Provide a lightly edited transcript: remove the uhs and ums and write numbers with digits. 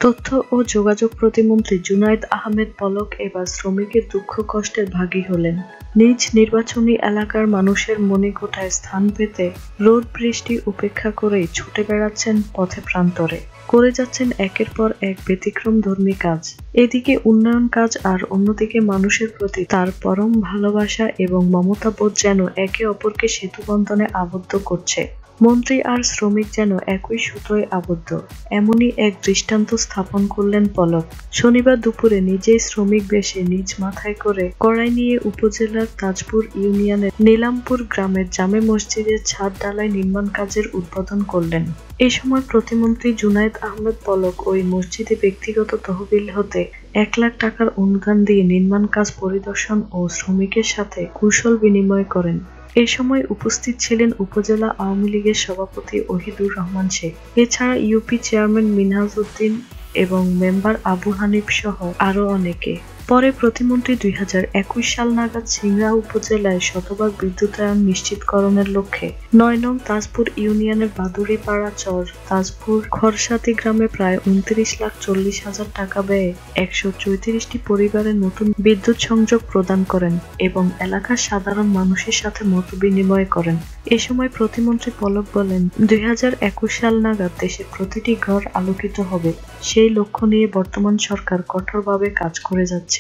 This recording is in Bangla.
তথ্য ও যোগাযোগ প্রতিমন্ত্রী জুনায়েদ আহমেদ পলক এবার শ্রমিকের দুঃখ কষ্টের ভাগী হলেন। নিজ নির্বাচনী এলাকার মানুষের মণিকোঠায় স্থান পেতে রোদ বৃষ্টি উপেক্ষা করেই ছুটে বেড়াচ্ছেন পথে প্রান্তরে, করে যাচ্ছেন একের পর এক ব্যতিক্রমধর্মী কাজ। এদিকে উন্নয়ন কাজ আর অন্যদিকে মানুষের প্রতি তার পরম ভালোবাসা এবং মমতাবোধ যেন একে অপরকে সেতুবন্ধনে আবদ্ধ করছে। মন্ত্রী আর শ্রমিক যেন একই সুতোয় আবদ্ধ, এমনই এক দৃষ্টান্ত স্থাপন করলেন পলক। শনিবার দুপুরে নিজেই শ্রমিক বেশে নিজ মাথায় করে কড়াই নিয়ে উপজেলার তাজপুর ইউনিয়নের নীলামপুর গ্রামের জামে মসজিদের ছাদ ঢালাই নির্মাণ কাজের উদ্বোধন করলেন। এ সময় প্রতিমন্ত্রী জুনায়েদ আহমেদ পলক ওই মসজিদে ব্যক্তিগত তহবিল হতে 1 লাখ টাকার অনুদান দিয়ে নির্মাণ কাজ পরিদর্শন ও শ্রমিকের সাথে কুশল বিনিময় করেন। এ সময় উপস্থিত ছিলেন উপজেলা আওয়ামী লীগের সভাপতি ওহিদুর রহমান শেখ, এছাড়া ইউপি চেয়ারম্যান মিনহাজ উদ্দিন এবং মেম্বার আবু হানিফ সহ আরো অনেকে। পরে প্রতিমন্ত্রী 2021 সাল নাগাদ সিংড়া উপজেলায় শতভাগ বিদ্যুতায়ন নিশ্চিতকরণের লক্ষ্যে 9 নং তাজপুর ইউনিয়নের বাদুড়িপাড়া চর তাজপুর খরসাতি গ্রামে প্রায় 29,40,000 টাকা ব্যয়ে 134টি পরিবারের নতুন বিদ্যুৎ সংযোগ প্রদান করেন এবং এলাকার সাধারণ মানুষের সাথে মতবিনিময় করেন। এ সময় প্রতিমন্ত্রী পলক বলেন, 2021 সাল নাগাদ দেশের প্রতিটি ঘর আলোকিত হবে, সেই লক্ষ্য নিয়ে বর্তমান সরকার কঠোরভাবে কাজ করে যাচ্ছে।